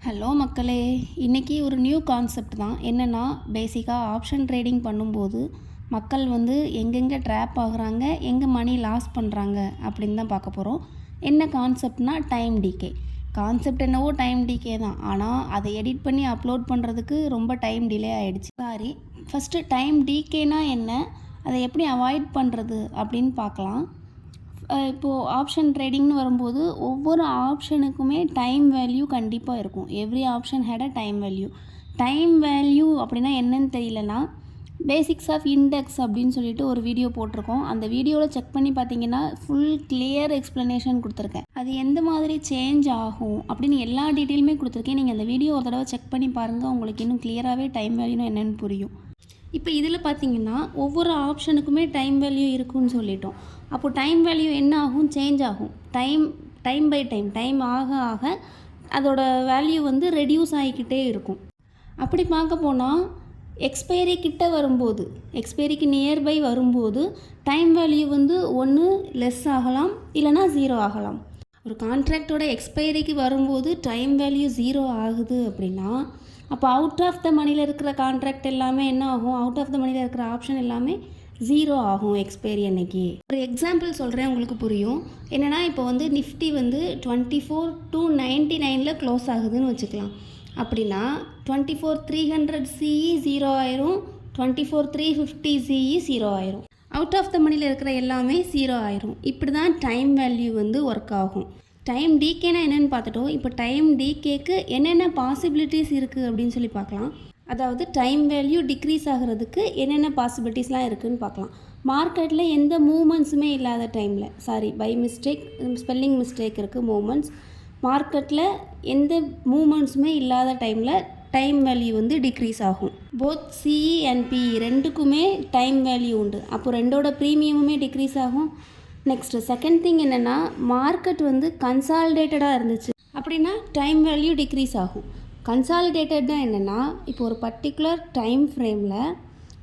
Hello மக்களே, இன்றைக்கி ஒரு நியூ கான்செப்ட் தான். என்னென்னா, பேசிக்காக ஆப்ஷன் ட்ரேடிங் பண்ணும்போது மக்கள் எங்கெங்கே ட்ராப் ஆகுறாங்க, எங்கே மணி லாஸ் பண்ணுறாங்க அப்படின்னு தான் பார்க்க போகிறோம். என்ன கான்செப்ட்னா டைம் டிகே. கான்செப்ட் என்னவோ டைம் டிகே தான், ஆனால் அதை எடிட் பண்ணி அப்லோட் பண்ணுறதுக்கு ரொம்ப டைம் டிலே ஆகிடுச்சு. ஃபஸ்ட்டு டைம் டிகேனா என்ன, அதை எப்படி அவாய்ட் பண்ணுறது அப்படின்னு பார்க்கலாம். இப்போது ஆப்ஷன் ட்ரேடிங்னு வரும்போது ஒவ்வொரு ஆப்ஷனுக்குமே டைம் வேல்யூ கண்டிப்பாக இருக்கும். Every option had a time value. Time value அப்படின்னா என்னன்னு தெரியலனா, பேசிக்ஸ் ஆஃப் இண்டெக்ஸ் அப்படின்னு சொல்லிட்டு ஒரு வீடியோ போட்டிருக்கோம். அந்த வீடியோவில் செக் பண்ணி பார்த்தீங்கன்னா ஃபுல் கிளியர் எக்ஸ்ப்ளனேஷன் கொடுத்துருக்கேன். அது எந்த மாதிரி சேஞ்ச் ஆகும் அப்படின்னு எல்லா டீட்டெயிலுமே கொடுத்துருக்கேன். நீங்கள் அந்த வீடியோ ஒரு தடவை செக் பண்ணி பாருங்கள், உங்களுக்கு இன்னும் கிளியராகவே டைம் வேல்யூனா என்னென்னு புரியும். இப்போ இதில் பார்த்தீங்கன்னா ஒவ்வொரு ஆப்ஷனுக்குமே டைம் வேல்யூ இருக்குன்னு சொல்லிட்டோம். அப்போது டைம் வேல்யூ என்ன ஆகும், சேஞ்ச் ஆகும். டைம் பை டைம் ஆக ஆக அதோட வேல்யூ ரெடியூஸ் ஆகிக்கிட்டே இருக்கும். அப்படி பார்க்க போனால் எக்ஸ்பைரி கிட்ட வரும்போது, எக்ஸ்பைரிக்கு நியர்பை வரும்போது டைம் வேல்யூ ஒன்று லெஸ் ஆகலாம், இல்லைனா 0 ஆகலாம். ஒரு கான்ட்ராக்டோட எக்ஸ்பைரிக்கு வரும்போது டைம் வேல்யூ 0 ஆகுது அப்படின்னா, அப்போ அவுட் ஆஃப் த மணியில் இருக்கிற கான்ட்ராக்ட் எல்லாமே என்ன ஆகும், அவுட் ஆஃப் த மணியில் இருக்கிற ஆப்ஷன் எல்லாமே 0 ஆகும் எக்ஸ்பைரி அன்னைக்கு. ஒரு எக்ஸாம்பிள் சொல்கிறேன், உங்களுக்கு புரியும். என்னென்னா, இப்போ நிஃப்டி 24,299 க்ளோஸ் ஆகுதுன்னு வச்சுக்கலாம். அப்படின்னா 24,300 CE 0 ஆயிரும், 24,350 CE 0 ஆயிரும். அவுட் ஆஃப் த மணியில் இருக்கிற எல்லாமே 0 ஆயிரும். இப்படி தான் டைம் வேல்யூ ஒர்க் ஆகும். டைம் டிகேனா என்னென்னு பார்த்துட்டோம். இப்போ டைம் டிகேக்கு என்னென்ன பாசிபிலிட்டிஸ் இருக்குது அப்படின்னு சொல்லி பார்க்கலாம். அதாவது டைம் வேல்யூ டிக்ரீஸ் ஆகிறதுக்கு என்னென்ன பாசிபிலிட்டிஸ்லாம் இருக்குதுன்னு பார்க்கலாம். மார்க்கெட்டில் எந்த மூமெண்ட்ஸுமே இல்லாத டைமில், பை மிஸ்டேக் ஸ்பெல்லிங் மிஸ்டேக் இருக்குது, மூமெண்ட்ஸ். மார்க்கெட்டில் எந்த மூமெண்ட்ஸுமே இல்லாத டைமில் டைம் வேல்யூ டிக்ரீஸ் ஆகும். போத் சிஇ அண்ட் பிஇ ரெண்டுக்குமே டைம் வேல்யூ உண்டு. அப்போது ரெண்டோட ப்ரீமியமுமே டிக்ரீஸ் ஆகும். நெக்ஸ்ட்டு செகண்ட் திங் என்னென்னா, மார்க்கெட் கன்சாலிடேட்டடாக இருந்துச்சு அப்படின்னா டைம் வேல்யூ டிக்ரீஸ் ஆகும். கன்சாலிடேட்டட்னா என்னென்னா, இப்போ ஒரு பர்டிகுலர் டைம் ஃப்ரேமில்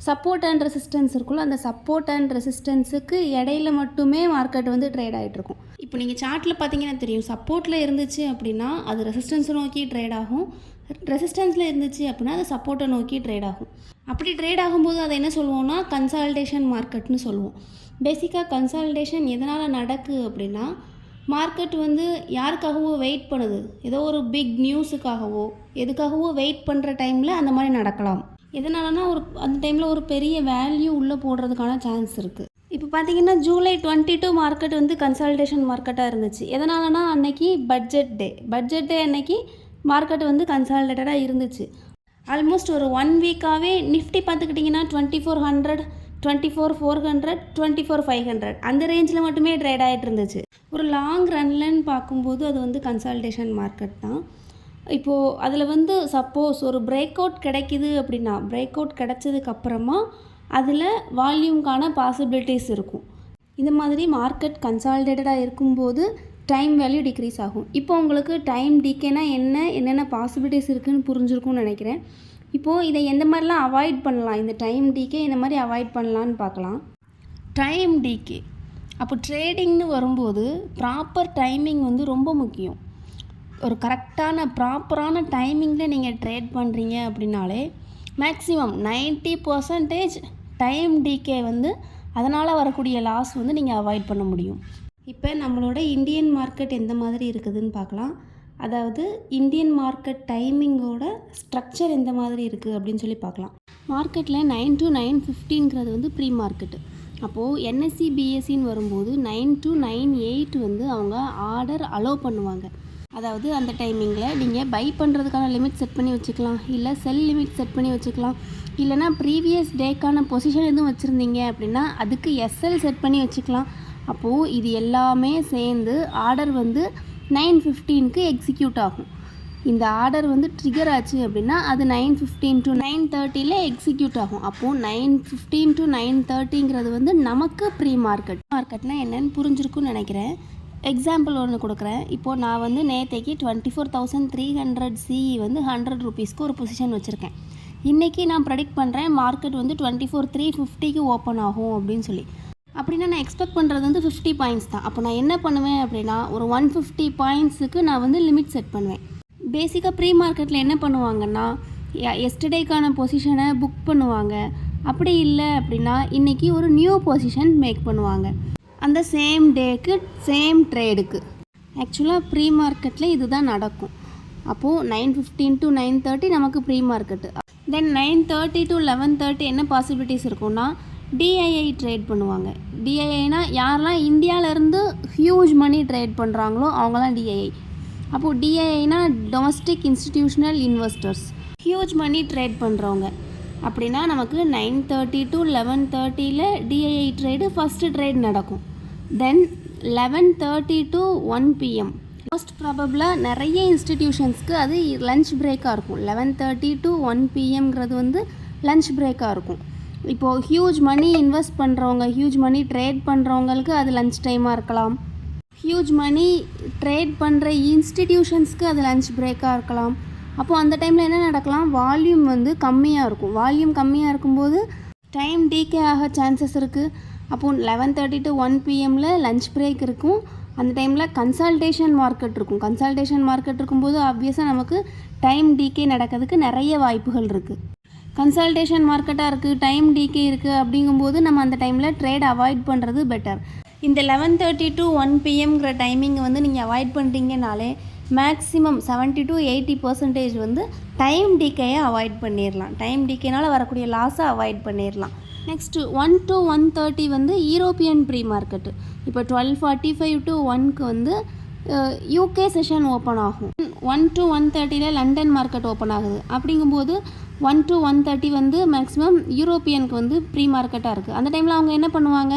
சப்போர்ட் அண்ட் ரெசிஸ்டன்ஸ் இருக்குல்ல, அந்த சப்போர்ட் அண்ட் ரெசிஸ்டன்ஸுக்கு இடையில மட்டுமே மார்க்கெட் ட்ரேட் ஆகிட்ருக்கும். இப்போ நீங்கள் சார்ட்டில் பார்த்தீங்கன்னா தெரியும், சப்போர்ட்டில் இருந்துச்சு அப்படின்னா அது ரெசிஸ்டன்ஸை நோக்கி ட்ரேட் ஆகும், ரெசிஸ்டன்ஸில் இருந்துச்சு அப்படின்னா அது சப்போர்ட்டை நோக்கி ட்ரேட் ஆகும். அப்படி ட்ரேட் ஆகும்போது அதை என்ன சொல்லுவோம்னா கன்சாலிடேஷன் மார்க்கெட்னு சொல்லுவோம். பேசிக்காக கன்சாலிடேஷன் எதனால் நடக்குது அப்படின்னா, மார்க்கெட் யாருக்காகவோ வெயிட் பண்ணுது, ஏதோ ஒரு பிக் நியூஸுக்காகவோ எதுக்காகவோ வெயிட் பண்ணுற டைமில் அந்த மாதிரி நடக்கலாம். எதனாலனா அந்த டைமில் ஒரு பெரிய வேல்யூ உள்ளே போடுறதுக்கான சான்ஸ் இருக்குது. இப்போ பார்த்தீங்கன்னா ஜூலை 22 மார்க்கெட் கன்சாலிடேஷன் மார்க்கெட்டாக இருந்துச்சு. எதனாலனா அன்னைக்கு பட்ஜெட் டே அன்னைக்கு மார்க்கெட் கன்சாலிடேட்டடாக இருந்துச்சு. ஆல்மோஸ்ட் ஒரு 1 வீக்காகவே நிஃப்டி பார்த்துக்கிட்டிங்கன்னா 2400, 24,400, 24,500 அந்த ரேஞ்சில் மட்டுமே ட்ரேட் ஆகிட்டு இருந்துச்சு. ஒரு லாங் ரன்லன்னு பார்க்கும்போது அது கன்சாலிடேஷன் மார்க்கெட் தான். இப்போது அதில் சப்போஸ் ஒரு பிரேக் அவுட் கிடைக்கிது அப்படின்னா, பிரேக் அவுட் கிடைச்சதுக்கப்புறமா அதில் வால்யூம்கான பாசிபிலிட்டிஸ் இருக்கும். இந்த மாதிரி மார்க்கெட் கன்சாலிடேட்டடாக இருக்கும்போது டைம் வேல்யூ டிக்ரீஸ் ஆகும். இப்போ உங்களுக்கு டைம் டிகேனா என்னென்ன பாசிபிலிட்டிஸ் இருக்குதுன்னு புரிஞ்சிருக்கும்னு நினைக்கிறேன். இப்போது இதை எந்த மாதிரிலாம் அவாய்ட் பண்ணலாம், இந்த டைம் டிகே இந்த மாதிரி அவாய்ட் பண்ணலான்னு பார்க்கலாம். டைம் டிகே அப்போ ட்ரேடிங்னு வரும்போது ப்ராப்பர் டைமிங் ரொம்ப முக்கியம். ஒரு கரெக்டான ப்ராப்பரான டைமிங்கில் நீங்கள் ட்ரேட் பண்ணுறீங்க அப்படின்னாலே மேக்ஸிமம் 90% டைம் டிகே அதனால் வரக்கூடிய லாஸ் நீங்கள் அவாய்ட் பண்ண முடியும். இப்போ நம்மளோட இந்தியன் மார்க்கெட் எந்த மாதிரி இருக்குதுன்னு பார்க்கலாம். அதாவது இந்தியன் மார்க்கெட் டைமிங்கோட ஸ்ட்ரக்சர் எந்த மாதிரி இருக்குது அப்படின்னு சொல்லி பார்க்கலாம். மார்க்கெட்டில் 9 to 9:15 ப்ரீ மார்க்கெட்டு. அப்போது என்எஸ்சி பிஎஸ்சின்னு வரும்போது 9 to 9:08 அவங்க ஆர்டர் அலோவ் பண்ணுவாங்க. அதாவது அந்த டைமிங்கில் நீங்கள் பை பண்ணுறதுக்கான லிமிட் செட் பண்ணி வச்சுக்கலாம், இல்லை செல் லிமிட் செட் பண்ணி வச்சுக்கலாம், இல்லைனா ப்ரீவியஸ் டேக்கான பொசிஷன் எதுவும் வச்சுருந்தீங்க அப்படின்னா அதுக்கு எஸ்எல் செட் பண்ணி வச்சுக்கலாம். அப்போது இது எல்லாமே சேர்ந்து ஆர்டர் 9:15 எக்ஸிக்யூட் ஆகும். இந்த ஆர்டர் ட்ரிகர் ஆச்சு அப்படின்னா அது 9:15 to 9:30 எக்ஸிக்யூட் ஆகும். அப்போது 9:15 to 9:30 நமக்கு ப்ரீ மார்க்கெட்னால் என்னென்னு புரிஞ்சிருக்குன்னு நினைக்கிறேன். எக்ஸாம்பிள் ஒன்று கொடுக்குறேன். இப்போது நான் நேற்றைக்கு 24,300 CE 100 ரூபீஸ்க்கு ஒரு பொசிஷன் வச்சுருக்கேன். இன்றைக்கி நான் ப்ரெடிக்ட் பண்ணுறேன் மார்க்கெட் 24,350 ஓப்பன் ஆகும் அப்படின்னு சொல்லி. அப்படின்னா நான் எக்ஸ்பெக்ட் பண்ணுறது 50 பாயிண்ட்ஸ் தான். அப்போ நான் என்ன பண்ணுவேன் அப்படின்னா ஒரு 150 பாயிண்ட்ஸுக்கு நான் லிமிட் செட் பண்ணுவேன். பேசிக்காக ப்ரீ மார்க்கெட்டில் என்ன பண்ணுவாங்கன்னா எஸ்டர்டேக்கான பொசிஷனை புக் பண்ணுவாங்க. அப்படி இல்லை அப்படின்னா இன்றைக்கி ஒரு நியூ பொசிஷன் மேக் பண்ணுவாங்க அந்த சேம் டேக்கு சேம் ட்ரேடுக்கு. ஆக்சுவலாக ப்ரீ மார்க்கெட்டில் இதுதான் நடக்கும். அப்போது 9:15 to 9:30 நமக்கு ப்ரீ மார்க்கெட்டு. தென் 9:30 to 11:30 என்ன பாசிபிலிட்டிஸ் இருக்குன்னா டிஐஐ ட்ரேட் பண்ணுவாங்க. டிஐஐனா யாரெல்லாம் இந்தியாவிலேருந்து ஹியூஜ் மணி ட்ரேட் பண்ணுறாங்களோ அவங்களாம் டிஐஐ. அப்போது டிஐஐனா domestic institutional investors, huge money trade பண்ணுறவங்க. அப்படின்னா நமக்கு 9:30 to 11:30 DII trade first trade நடக்கும். தென் 11:30 to 1 PM மோஸ்ட் ப்ராபபிளாக நிறைய இன்ஸ்டிடியூஷன்ஸ்க்கு அது லன்ச் பிரேக்காக இருக்கும். 11:30 to 1 PMங்கிறது வந்து லன்ச் பிரேக்காக இருக்கும். இப்போது ஹியூஜ் மணி இன்வெஸ்ட் பண்ணுறவங்க, ஹியூஜ் மணி ட்ரேட் பண்ணுறவங்களுக்கு அது லன்ச் டைமாக இருக்கலாம். ஹியூஜ் மணி ட்ரேட் பண்ணுற இன்ஸ்டிடியூஷன்ஸ்க்கு அது லன்ச் பிரேக்காக இருக்கலாம். அப்போது அந்த டைமில் என்ன நடக்கலாம், வால்யூம் வந்து கம்மியாக இருக்கும். வால்யூம் கம்மியாக இருக்கும்போது டைம் டீகே ஆக சான்சஸ் இருக்குது. அப்போது 11:30 to 1 PMல லன்ச் பிரேக் இருக்கும். அந்த டைமில் கன்சல்டேஷன் மார்க்கெட் இருக்கும். கன்சல்டேஷன் மார்க்கெட் இருக்கும்போது ஆப்வியஸாக நமக்கு டைம் டீகே நடக்கிறதுக்கு நிறைய வாய்ப்புகள் இருக்குது. கன்சல்டேஷன் மார்க்கெட்டாக இருக்குது, டைம் டீகே இருக்குது அப்படிங்கும்போது நம்ம அந்த டைமில் ட்ரேட் அவாய்ட் பண்ணுறது பெட்டர். இந்த 11:30 to 1 PMங்கிற டைமிங்கை வந்து நீங்கள் அவாய்ட் பண்ணுறீங்கனாலே மேக்ஸிமம் 70 to 80% வந்து டைம் டீகேயை அவாய்ட் பண்ணிடலாம். டைம் டீகேனால் வரக்கூடிய லாஸை அவாய்ட் பண்ணிடலாம். நெக்ஸ்ட்டு 1 to 1:30 வந்து யூரோப்பியன் ப்ரீ மார்க்கெட்டு. இப்போ 12:45 to 1க்கு வந்து யூகே செஷன் ஓப்பன் ஆகும். 1 to 1:30 லண்டன் மார்க்கெட் ஓப்பன் ஆகுது. அப்படிங்கும்போது 1 to 1:30 வந்து மேக்ஸிமம் யூரோப்பியனுக்கு வந்து ப்ரீ மார்க்கெட்டாக இருக்குது. அந்த டைமில் அவங்க என்ன பண்ணுவாங்க,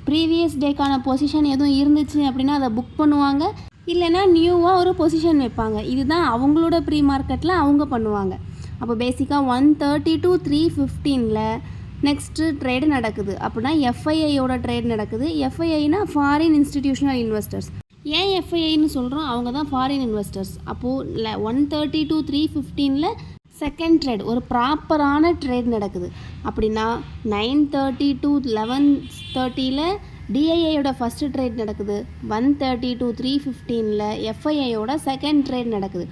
ப்ரீவியஸ் டேக்கான பொசிஷன் எதுவும் இருந்துச்சு அப்படின்னா அதை புக் பண்ணுவாங்க. இல்லைனா நியூவாக ஒரு பொசிஷன் வைப்பாங்க. இதுதான் அவங்களோட ப்ரீ மார்க்கெட்டில் அவங்க பண்ணுவாங்க. அப்போ பேசிக்காக 1:30 to 3:15 நெக்ஸ்ட்டு ட்ரேடு நடக்குது. அப்படின்னா எஃப்ஐஐயோட ட்ரேட் நடக்குது. எஃப்ஐஐனா ஃபாரின் இன்ஸ்டிடியூஷனல் இன்வெஸ்டர்ஸ். ஏன் எஃப்ஐஐன்னு சொல்கிறோம், அவங்க தான் ஃபாரின் இன்வெஸ்டர்ஸ். அப்போது 1:30 to 3:15 செகண்ட் ட்ரேட் ஒரு ப்ராப்பரான ட்ரேட் நடக்குது. அப்படின்னா 9:30 to 11:30 டிஐஐயோட ஃபஸ்ட்டு ட்ரேட் நடக்குது. 1:30 to 3:15 எஃப்ஐஐயோட செகண்ட் ட்ரேட் நடக்குது.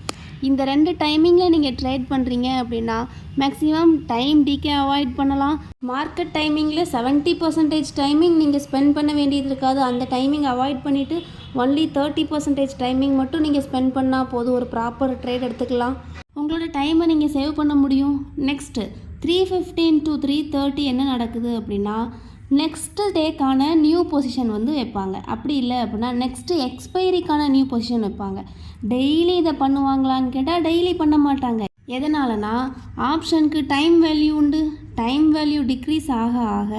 இந்த 2 டைமிங்கில் நீங்கள் ட்ரேட் பண்ணுறீங்க அப்படின்னா மேக்ஸிமம் டைம் டீகே அவாய்ட் பண்ணலாம். மார்க்கெட் டைமிங்கில் 70% டைமிங் நீங்கள் ஸ்பெண்ட் பண்ண வேண்டியது இருக்காது. அந்த டைமிங் அவாய்ட் பண்ணிவிட்டு ஒன்லி 30% டைமிங் மட்டும் நீங்கள் ஸ்பெண்ட் பண்ணால் போதும். ஒரு ப்ராப்பர் ட்ரேட் எடுத்துக்கலாம். உங்களோட டைமை நீங்கள் சேவ் பண்ண முடியும். நெக்ஸ்ட்டு 3:15 to 3:30 என்ன நடக்குது அப்படின்னா நெக்ஸ்ட்டு டேக்கான நியூ பொசிஷன் வந்து வைப்பாங்க. அப்படி இல்லை அப்படின்னா நெக்ஸ்ட்டு எக்ஸ்பைரிக்கான நியூ பொசிஷன் வைப்பாங்க. டெய்லி இதை பண்ணுவாங்களான்னு கேட்டால் டெய்லி பண்ண மாட்டாங்க. எதனாலனா ஆப்ஷனுக்கு டைம் வேல்யூ உண்டு. டைம் வேல்யூ டிக்ரீஸ் ஆக ஆக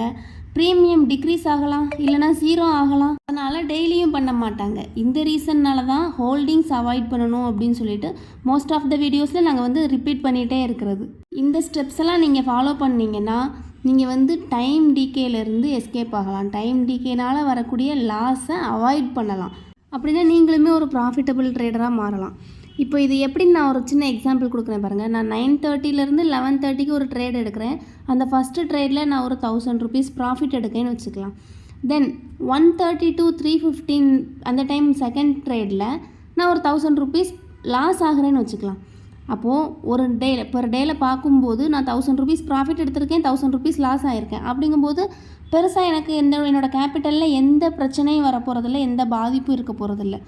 ப்ரீமியம் டிக்ரீஸ் ஆகலாம், இல்லைனா 0 ஆகலாம். அதனால் டெய்லியும் பண்ண மாட்டாங்க. இந்த ரீசன்னால தான் ஹோல்டிங்ஸ் அவாய்ட் பண்ணணும் அப்படின்னு சொல்லிட்டு மோஸ்ட் ஆஃப் த வீடியோஸில் நாங்கள் வந்து ரிப்பீட் பண்ணிகிட்டே இருக்கிறது. இந்த ஸ்டெப்ஸ் எல்லாம் நீங்கள் ஃபாலோ பண்ணிங்கன்னா நீங்கள் வந்து டைம் டீகேலேருந்து எஸ்கேப் ஆகலாம். டைம் டீகேனால் வரக்கூடிய லாஸை அவாய்ட் பண்ணலாம். அப்படின்னா நீங்களுமே ஒரு ப்ராஃபிட்டபிள் ட்ரேடராக மாறலாம். இப்போ இது எப்படின்னு நான் ஒரு சின்ன எக்ஸாம்பிள் கொடுக்குறேன் பாருங்கள். நான் 9:30 11:30 ஒரு ட்ரேட் எடுக்கிறேன். அந்த ஃபஸ்ட்டு ட்ரேடில் நான் ஒரு 1000 rupees ப்ராஃபிட் எடுக்கேன்னு வச்சுக்கலாம். தென் 1:30 to 3:15 அந்த டைம் செகண்ட் ட்ரேடில் நான் ஒரு 1000 rupees லாஸ் ஆகிறேன்னு வச்சுக்கலாம். அப்போது ஒரு per டேயில் பார்க்கும்போது நான் 1000 rupees ப்ராஃபிட் எடுத்திருக்கேன், 1000 rupees லாஸ் ஆகிருக்கேன். அப்படிங்கும்போது பெருசாக எனக்கு என்னோடய கேபிட்டலில் எந்த பிரச்சனையும் வரப்போகிறதில்ல, எந்த பாதிப்பும் இருக்க போகிறதில்ல.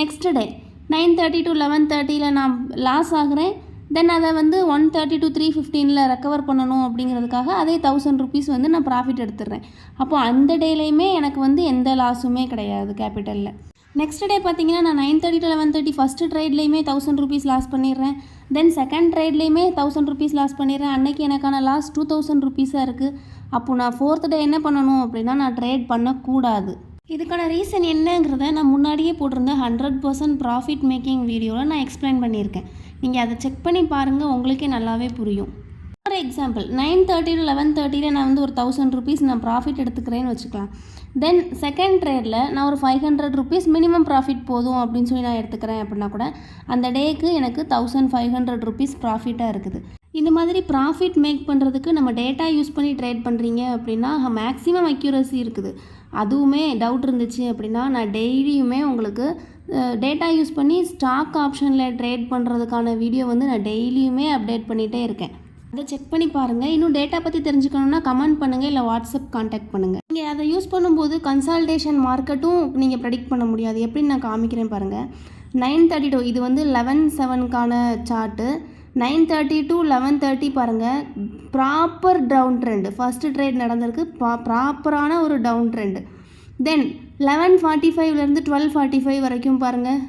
நெக்ஸ்ட் டே 9:30 to 11:30 நான் லாஸ் ஆகிறேன். தென் அதை வந்து 1:30 to 3:15 ரெக்கவர் பண்ணணும் அப்படிங்கிறதுக்காக அதே 1000 rupees வந்து நான் ப்ராஃபிட் எடுத்துடுறேன். அப்போது அந்த டேலையுமே எனக்கு வந்து எந்த லாஸுமே கிடையாது கேபிட்டலில். நெக்ஸ்ட் டே பார்த்தீங்கன்னா நான் 9:30 to 11:30 ஃபஸ்ட்டு ட்ரேட்லேயுமே 1000 rupees லாஸ் பண்ணிடுறேன். தென் செகண்ட் ட்ரேட்லேயுமே 1000 rupees லாஸ் பண்ணிடுறேன். அன்றைக்கி எனக்கான லாஸ் 2000 rupees இருக்குது. அப்போது நான் ஃபோர்த் டே என்ன பண்ணணும் அப்படின்னா நான் ட்ரேட் பண்ணக்கூடாது. இதுக்கான ரீசன் என்னங்கிறத நான் முன்னாடியே போட்டிருந்தேன் 100% ப்ராஃபிட் மேக்கிங் வீடியோவில் நான் எக்ஸ்பிளைன் பண்ணியிருக்கேன். நீங்கள் அதை செக் பண்ணி பாருங்கள், உங்களுக்கே நல்லாவே புரியும். ஒரு எக்ஸாம்பிள் 9:30 to 11:30 நான் வந்து ஒரு 1000 rupees நான் ப்ராஃபிட் எடுத்துக்கிறேன்னு வச்சுக்கலாம். தென் செகண்ட் ட்ரேடில் நான் ஒரு 500 rupees மினிமம் ப்ராஃபிட் போதும் அப்படின்னு சொல்லி நான் எடுத்துக்கிறேன் அப்படின்னா கூட அந்த டேக்கு எனக்கு 1500 rupees ப்ராஃபிட்டாக இருக்குது. இந்த மாதிரி ப்ராஃபிட் மேக் பண்ணுறதுக்கு நம்ம டேட்டா யூஸ் பண்ணி ட்ரேட் பண்ணுறீங்க அப்படின்னா மேக்ஸிமம் அக்யூரசி இருக்குது. அதுவுமே டவுட் இருந்துச்சு அப்படின்னா நான் டெய்லியுமே உங்களுக்கு டேட்டா யூஸ் பண்ணி ஸ்டாக் ஆப்ஷனில் ட்ரேட் பண்ணுறதுக்கான வீடியோ வந்து நான் டெய்லியுமே அப்டேட் பண்ணிகிட்டே இருக்கேன். அதை செக் பண்ணி பாருங்கள். இன்னும் டேட்டா பற்றி தெரிஞ்சுக்கணுன்னா கமெண்ட் பண்ணுங்கள், இல்லை வாட்ஸ்அப் கான்டாக்ட் பண்ணுங்கள். நீங்கள் அதை யூஸ் பண்ணும்போது கன்சால்டேஷன் மார்க்கெட்டும் நீங்கள் ப்ரெடிக்ட் பண்ண முடியாது. எப்படின்னு நான் காமிக்கிறேன் பாருங்கள். 9:32 இது வந்து 11/7க்கான சார்ட்டு. 9:30 to 11:30 பாருங்கள், proper down trend. First trade நடந்திருக்கு, ப்ராப்பரான ஒரு டவுன் ட்ரெண்டு. தென் 11:45லேருந்து 12:45 வரைக்கும் பாருங்கள்,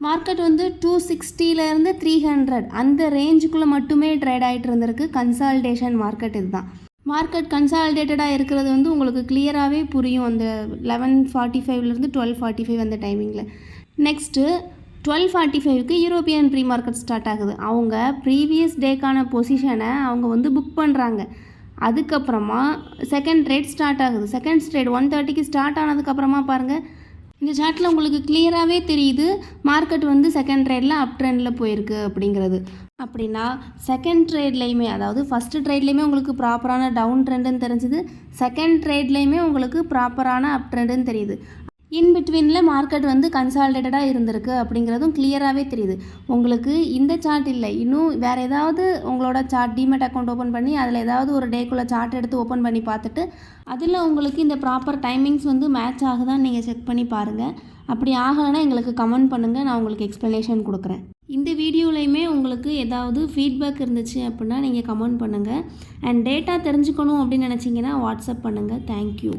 மார்க்கெட் வந்து 260லேருந்து 300 அந்த ரேஞ்சுக்குள்ளே மட்டுமே ட்ரேட் ஆகிட்டு இருந்திருக்கு. கன்சால்டேஷன் மார்க்கெட் இதுதான். மார்க்கெட் கன்சால்டேட்டடாக இருக்கிறது வந்து உங்களுக்கு கிளியராகவே புரியும் அந்த 11:45லேருந்து 12:45 அந்த டைமிங்கில். நெக்ஸ்ட்டு 12:45க்கு யூரோப்பியன் ப்ரீ மார்க்கெட் ஸ்டார்ட் ஆகுது. அவங்க ப்ரீவியஸ் டேக்கான பொசிஷனை அவங்க வந்து புக் பண்ணுறாங்க. அதுக்கப்புறமா செகண்ட் ட்ரேட் ஸ்டார்ட் ஆகுது. செகண்ட் ட்ரேட் 1:30க்கு ஸ்டார்ட் ஆனதுக்கப்புறமா பாருங்கள், இந்த சார்ட்டில் உங்களுக்கு கிளியராகவே தெரியுது மார்க்கெட் வந்து செகண்ட் ட்ரேடில் அப் ட்ரெண்டில் போயிருக்கு அப்படிங்கிறது. அப்படின்னா செகண்ட் ட்ரேட்லேயுமே, அதாவது ஃபஸ்ட்டு ட்ரேட்லேயுமே உங்களுக்கு ப்ராப்பரான டவுன் ட்ரெண்டுன்னு தெரிஞ்சுது, செகண்ட் ட்ரேட்லேயுமே உங்களுக்கு ப்ராப்பரான அப் ட்ரெண்டுன்னு தெரியுது. இன்பிட்வீனில் மார்க்கெட் வந்து கன்சால்டேட்டடாக இருந்திருக்கு அப்படிங்கிறதும் கிளியராகவே தெரியுது. உங்களுக்கு இந்த சார்ட் இல்லை, இன்னும் வேறு ஏதாவது உங்களோட சார்ட் டிமெட் அக்கௌண்ட் ஓப்பன் பண்ணி அதில் ஏதாவது ஒரு டேக்குள்ளே சார்ட் எடுத்து ஓப்பன் பண்ணி பார்த்துட்டு அதில் உங்களுக்கு இந்த ப்ராப்பர் டைமிங்ஸ் வந்து மேட்ச் ஆகுதான்னு நீங்கள் செக் பண்ணி பாருங்கள். அப்படி ஆகலைன்னா எங்களுக்கு கமெண்ட் பண்ணுங்கள், நான் உங்களுக்கு எக்ஸ்ப்ளனேஷன் கொடுக்குறேன். இந்த வீடியோலையுமே உங்களுக்கு ஏதாவது ஃபீட்பேக் இருந்துச்சு அப்படின்னா நீங்கள் கமெண்ட் பண்ணுங்கள். அண்ட் டேட்டா தெரிஞ்சுக்கணும் அப்படின்னு நினச்சிங்கன்னா வாட்ஸ்அப் பண்ணுங்கள். தேங்க்யூ.